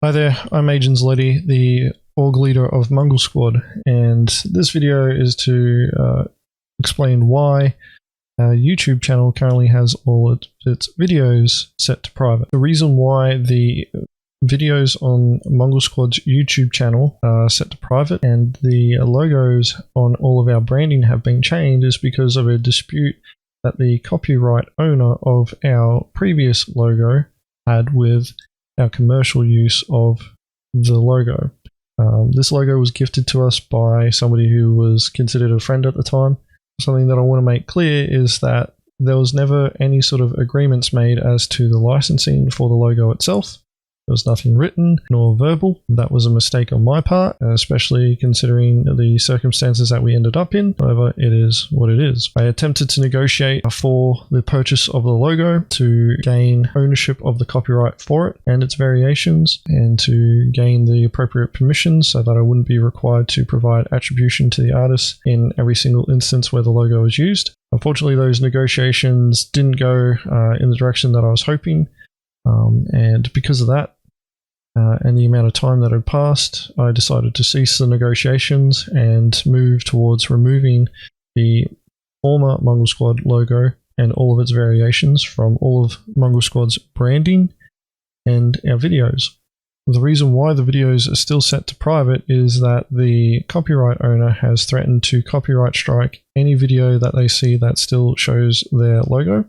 Hi there, I'm Agent Letty, the org leader of Mongrel Squad, and this video is to explain why our YouTube channel currently has all its videos set to private. The reason why the videos on Mongrel Squad's YouTube channel are set to private and the logos on all of our branding have been changed is because of a dispute that the copyright owner of our previous logo had with our commercial use of the logo. This logo was gifted to us by somebody who was considered a friend at the time. Something that I want to make clear is that there was never any sort of agreements made as to the licensing for the logo itself. There was nothing written nor verbal. That was a mistake on my part, especially considering the circumstances that we ended up in. However, it is what it is. I attempted to negotiate for the purchase of the logo to gain ownership of the copyright for it and its variations, and to gain the appropriate permissions so that I wouldn't be required to provide attribution to the artist in every single instance where the logo is used. Unfortunately, those negotiations didn't go in the direction that I was hoping, and because of that, and the amount of time that had passed, I decided to cease the negotiations and move towards removing the former Mongrel Squad logo and all of its variations from all of Mongrel Squad's branding and our videos. The reason why the videos are still set to private is that the copyright owner has threatened to copyright strike any video that they see that still shows their logo.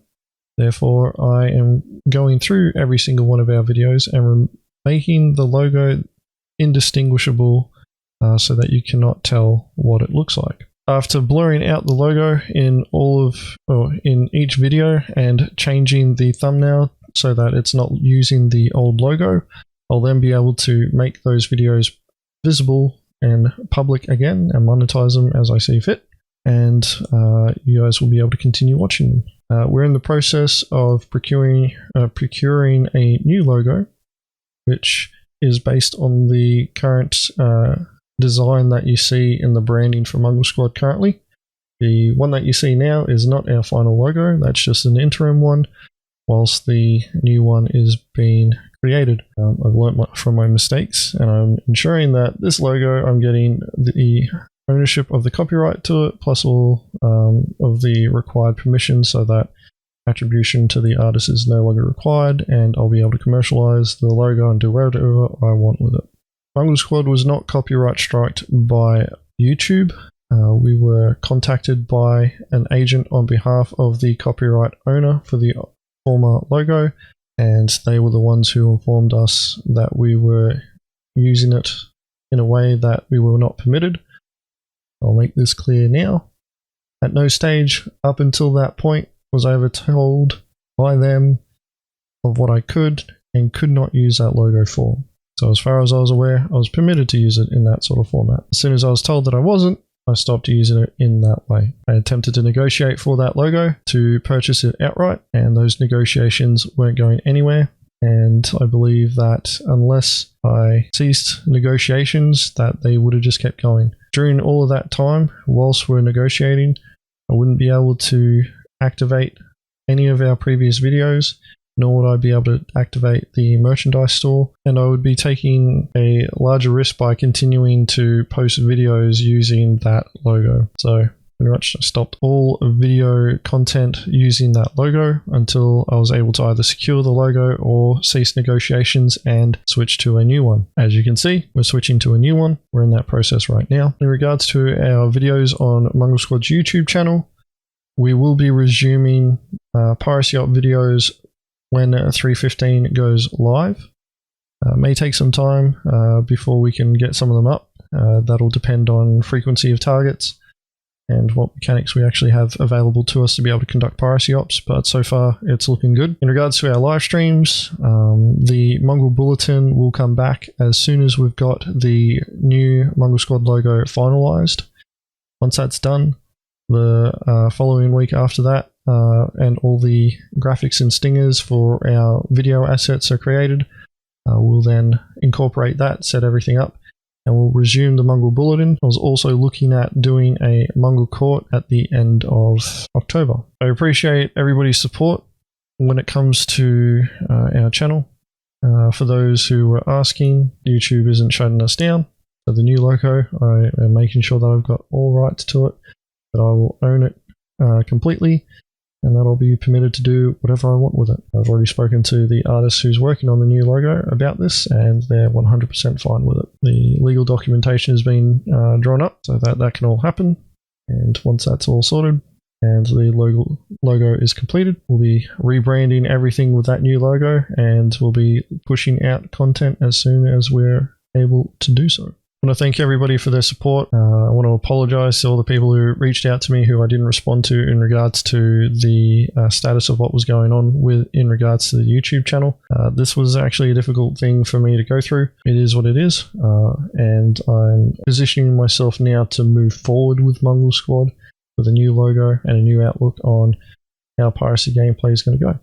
Therefore, I am going through every single one of our videos and making the logo indistinguishable so that you cannot tell what it looks like. After blurring out the logo in in each video and changing the thumbnail so that it's not using the old logo, I'll then be able to make those videos visible and public again and monetize them as I see fit, and you guys will be able to continue watching them. We're in the process of procuring a new logo, which is based on the current design that you see in the branding for Mongrel Squad currently. The one that you see now is not our final logo, that's just an interim one, whilst the new one is being created. I've learned from my mistakes, and I'm ensuring that this logo, I'm getting the ownership of the copyright to it, plus all of the required permissions so that attribution to the artist is no longer required, and I'll be able to commercialize the logo and do whatever I want with it. Mongrel Squad was not copyright striked by YouTube. We were contacted by an agent on behalf of the copyright owner for the former logo, and they were the ones who informed us that we were using it in a way that we were not permitted. I'll make this clear now. At no stage up until that point was I ever told by them of what I could and could not use that logo for. So as far as I was aware, I was permitted to use it in that sort of format. As soon as I was told that I wasn't, I stopped using it in that way. I attempted to negotiate for that logo to purchase it outright, and those negotiations weren't going anywhere. And I believe that unless I ceased negotiations, that they would have just kept going. During all of that time, whilst we're negotiating, I wouldn't be able to activate any of our previous videos, nor would I be able to activate the merchandise store, and I would be taking a larger risk by continuing to post videos using that logo. So pretty much I stopped all video content using that logo until I was able to either secure the logo or cease negotiations and switch to a new one. As you can see, we're switching to a new one. We're in that process right now. In regards to our videos on Mongrel Squad's YouTube channel, we will be resuming Piracy Op videos when 3.15 goes live. May take some time before we can get some of them up. That'll depend on frequency of targets and what mechanics we actually have available to us to be able to conduct piracy ops, but so far it's looking good. In regards to our live streams, the Mongrel Bulletin will come back as soon as we've got the new Mongrel Squad logo finalized. Once that's done, the following week after that, and all the graphics and stingers for our video assets are created, we'll then incorporate that, set everything up, and we'll resume the Mongrel Bulletin. I was also looking at doing a Mongrel Court at the end of October. I appreciate everybody's support when it comes to our channel. For those who were asking, YouTube isn't shutting us down. So the new logo, I am making sure that I've got all rights to it, that I will own it completely, and that I'll be permitted to do whatever I want with it. I've already spoken to the artist who's working on the new logo about this, and they're 100% fine with it. The legal documentation has been drawn up so that that can all happen, and once that's all sorted and the logo is completed, we'll be rebranding everything with that new logo, and we'll be pushing out content as soon as we're able to do so. I want to thank everybody for their support. I want to apologize to all the people who reached out to me who I didn't respond to in regards to the status of what was going on in regards to the YouTube channel. This was actually a difficult thing for me to go through. It is what it is, and I'm positioning myself now to move forward with Mongrel Squad with a new logo and a new outlook on how piracy gameplay is going to go.